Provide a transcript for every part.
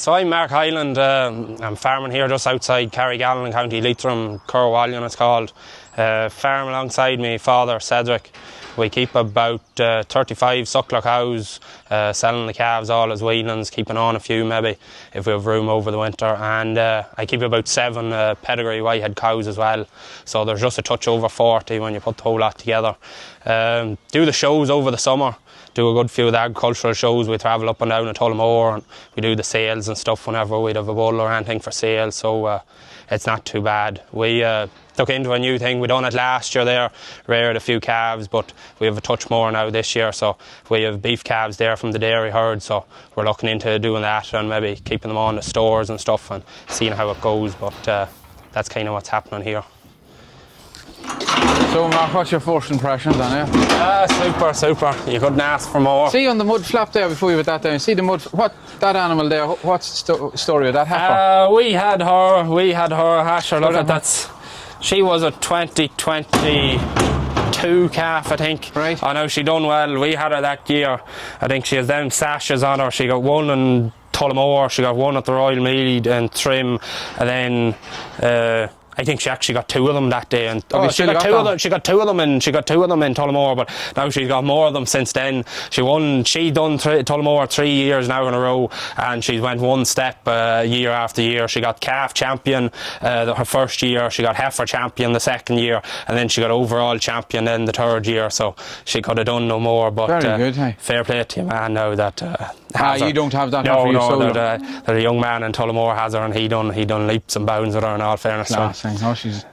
So I'm Mark Hyland. I'm farming here just outside Carrigallen in County Leitrim, Currawallion it's called. Farm alongside me father Cedric. We keep about 35 suckler cows, selling the calves all as weanlings, keeping on a few maybe if we have room over the winter. And I keep about 7 pedigree whitehead cows as well. So there's just a touch over 40 when you put the whole lot together. Do the shows over the summer. Do a good few of the agricultural shows. We travel up and down to Tullamore and we do the sales and stuff whenever we'd have a bull or anything for sale, so it's not too bad. We took into a new thing. We done it last year there, reared a few calves, but we have a touch more now this year, so we have beef calves there from the dairy herd, so we're looking into doing that and maybe keeping them on the stores and stuff and seeing how it goes, but that's kind of what's happening here. So Mark, what's your first impressions on it? Super. You couldn't ask for more. See on the mud flap there before you put that down, see the mud, what, that animal there, what's the story of that heifer? We had her Asher, look at that. She was a 2022 calf, I think. Right. I know she done well. We had her that year. I think she has them sashes on her. She got one in Tullamore, she got one at the Royal Mead and Trim, and then I think she actually got 2 of them that day, and she got 2 of them. She got 2 of them, and she got 2 of them in Tullamore. But now she's got more of them since then. She done Tullamore 3 years now in a row, and she's went one step year after year. She got calf champion her first year. She got heifer champion the second year, and then she got overall champion in the 3rd year. So she could have done no more. But very good, hey? Fair play to you, man. Now that you don't have that. No, that a young man in Tullamore has her, and he done leaps and bounds with her. In all fairness, no, she's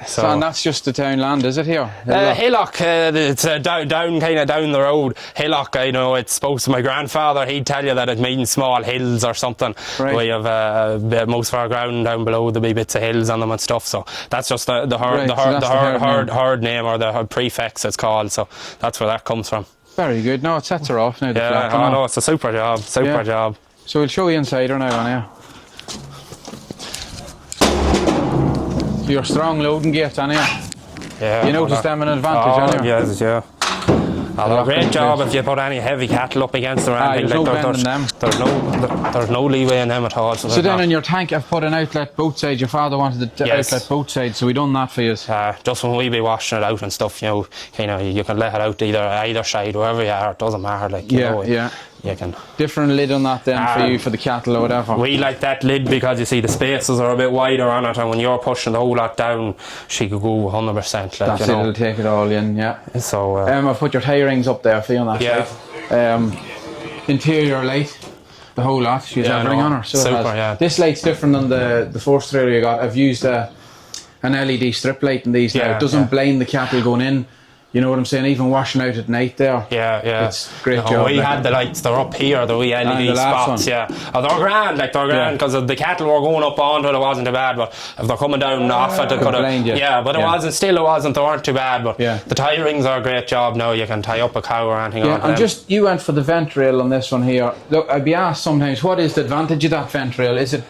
so and that's just the town land, is it here? Hillock, it's down kind of down the road. Hillock, I know it's supposed to. My grandfather, he'd tell you that it means small hills or something. Right. We have most of our ground down below. There'll be bits of hills on them and stuff. So that's just the herd name or the herd prefix it's called. So that's where that comes from. Very good. No, it sets her off now. No, it's a super job. Job. So we'll show you inside her now, on here. Your strong loading gate on here. Yeah. You notice them an advantage on here? Yes, yeah. Great job if you put any heavy cattle up against them. There's no leeway in them at all. So then in your tank I've put an outlet both sides. Your father wanted the outlet both sides, so we done that for you. Just when we be washing it out and stuff, you can let it out either side, wherever you are, it doesn't matter. You can. Different lid on that then for the cattle or whatever. We like that lid because you see the spaces are a bit wider on it, and when you're pushing the whole lot down, she could go 100%. That's it, it'll take it all in, yeah. So I've put your tie rings up there for you on that side. Interior light, the whole lot, she's everything on her. So super, this light's different than the first trailer you got. I've used an LED strip light in these now. It doesn't blind the cattle going in. You know what I'm saying? Even washing out at night there. Yeah. It's a great job. We had the lights, they're up here, the wee LED spots, they're grand, because the cattle were going up onto it, it wasn't too bad, but if they're coming down off it, it could have, but it wasn't, they weren't too bad, but the tie rings are a great job now. You can tie up a cow or anything on them. And you went for the vent rail on this one here. Look, I'd be asked sometimes, what is the advantage of that vent rail? Is it,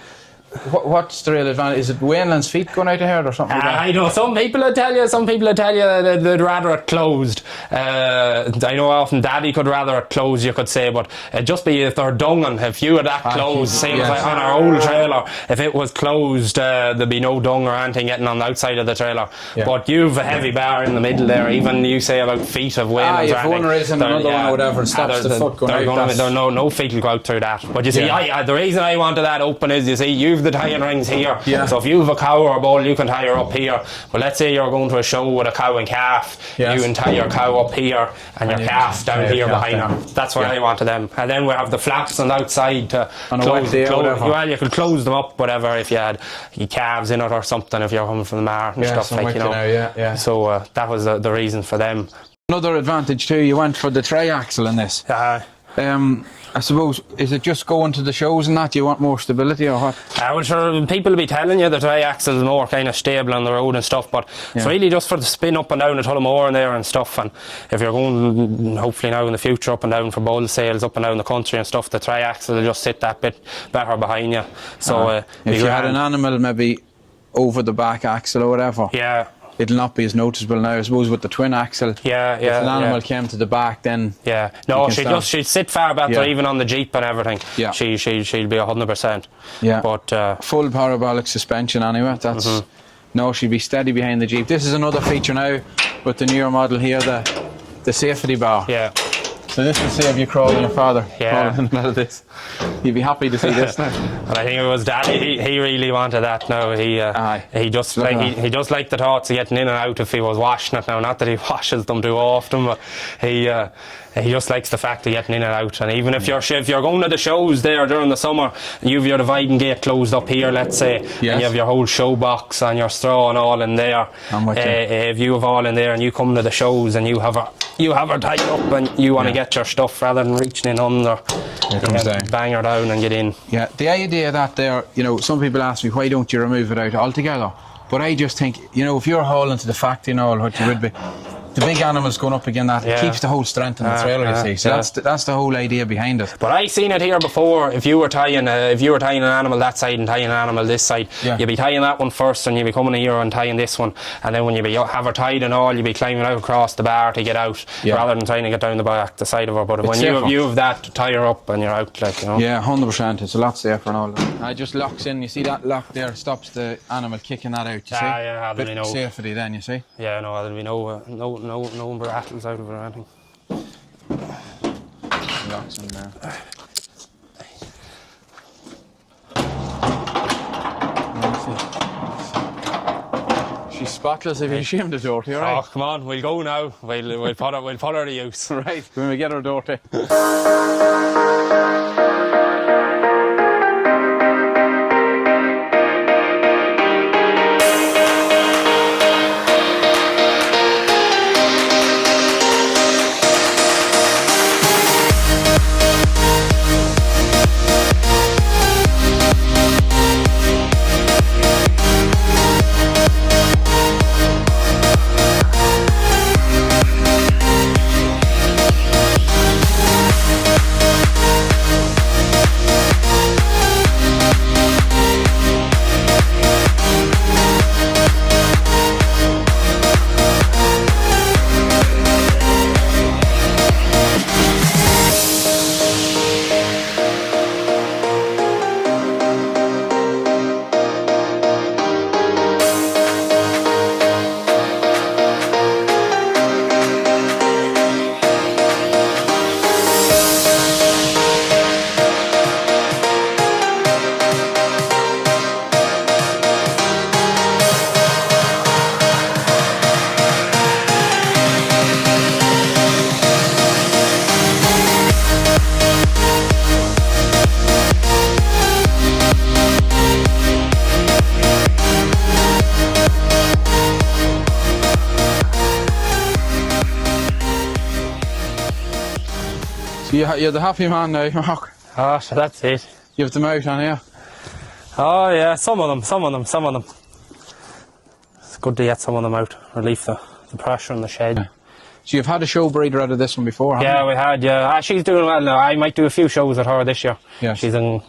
what's the real advantage? Is it Wayneland's feet going out of here or something like that? I know some people will tell you that they'd rather it closed. I know often Daddy could rather it closed, you could say, but it'd just be if they're dunging. If you had that closed, same as on our old trailer, if it was closed, there'd be no dung or anything getting on the outside of the trailer. But you've a heavy bar in the middle there. Even you say about feet of Wayneland's if one is in another one or whatever, it stops the foot going out. No feet will go out through that. But you see, the reason I wanted that open is, you see, you've the tying rings here. So if you have a cow or a bull, you can tie her up here. But let's say you're going to a show with a cow and calf, you can tie your cow up here and your calf down here behind her. That's where I wanted them. And then we have the flaps on the outside to close. Well, you could close them up, whatever, if you had calves in it or something, if you're coming from the mart and stuff like, So that was the reason for them. Another advantage too, you went for the tri-axle in this. I suppose, is it just going to the shows and that? Do you want more stability or what? Well, sure, people will be telling you the tri-axle is more kind of stable on the road and stuff, but it's really just for the spin up and down at Tullamore and there and stuff. And if you're going, hopefully now in the future, up and down for bull sales, up and down the country and stuff, the tri-axle will just sit that bit better behind you. So if you had an animal maybe over the back axle or whatever. it'll not be as noticeable now. I suppose with the twin axle, if an animal came to the back, then no, she'd sit far better even on the Jeep and everything. Yeah, she'd be 100%. Yeah, but full parabolic suspension anyway. That's no, she'd be steady behind the Jeep. This is another feature now with the newer model here, the safety bar. Yeah. So this will save you crawling your father. Crawling in the middle of this. He'd be happy to see this now. And I think it was Daddy. He really wanted that. Now he just liked the thoughts of getting in and out if he was washing it. Now, not that he washes them too often, but he just likes the fact of getting in and out. And even if you're going to the shows there during the summer, you have your dividing gate closed up here, let's say, and you have your whole show box and your straw and all in there. If you have all in there and you come to the shows and you have her tied up and you want to get your stuff rather than reaching in under, bang her down and get in. Yeah, the idea that there, some people ask me, why don't you remove it out altogether? But I just think, if you're hauling to the factory and all, what you would be, the big animals going up again, that keeps the whole strength in the trailer, you see. So that's the whole idea behind it. But I seen it here before. If you were tying an animal that side and tying an animal this side, you'd be tying that one first, and you'd be coming here and tying this one, and then when you have her tied and all, you'd be climbing out across the bar to get out, rather than trying to get down the side of her. But when you have that, to tie her up and you're out, Yeah, 100%. It's a lot safer and all that. It just locks in. You see that lock there stops the animal kicking that out. You see? Yeah, there'll be no safety then. You see? Yeah, no, there'll be no rattles out of it or anything. Locks in there. She's spotless if you shame the dirty, alright? Oh, come on, we'll go now. We'll put her to use. Right, when we get her dirty. You're the happy man now, Mark. Oh, so that's it. You have them out on here? Oh yeah, some of them. It's good to get some of them out, relieve the pressure in the shed. Yeah. So you've had a show breeder out of this one before, haven't you? We had, she's doing well now. I might do a few shows with her this year. Yes. She's in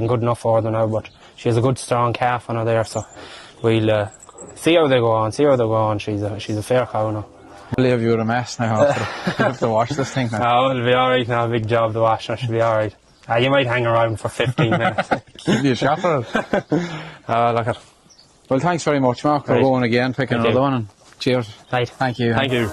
good enough order now, but she has a good strong calf on her there, so we'll see how they go on, She's a fair cow now. I believe you're a mess now after you have to wash this thing now. Oh, it'll be alright now, big job to wash, it should be alright. You might hang around for 15 minutes. Give you a shot for it. Look at. Well, thanks very much, Mark, for going again, picking another one, and cheers. Right. Thank you. Thank you.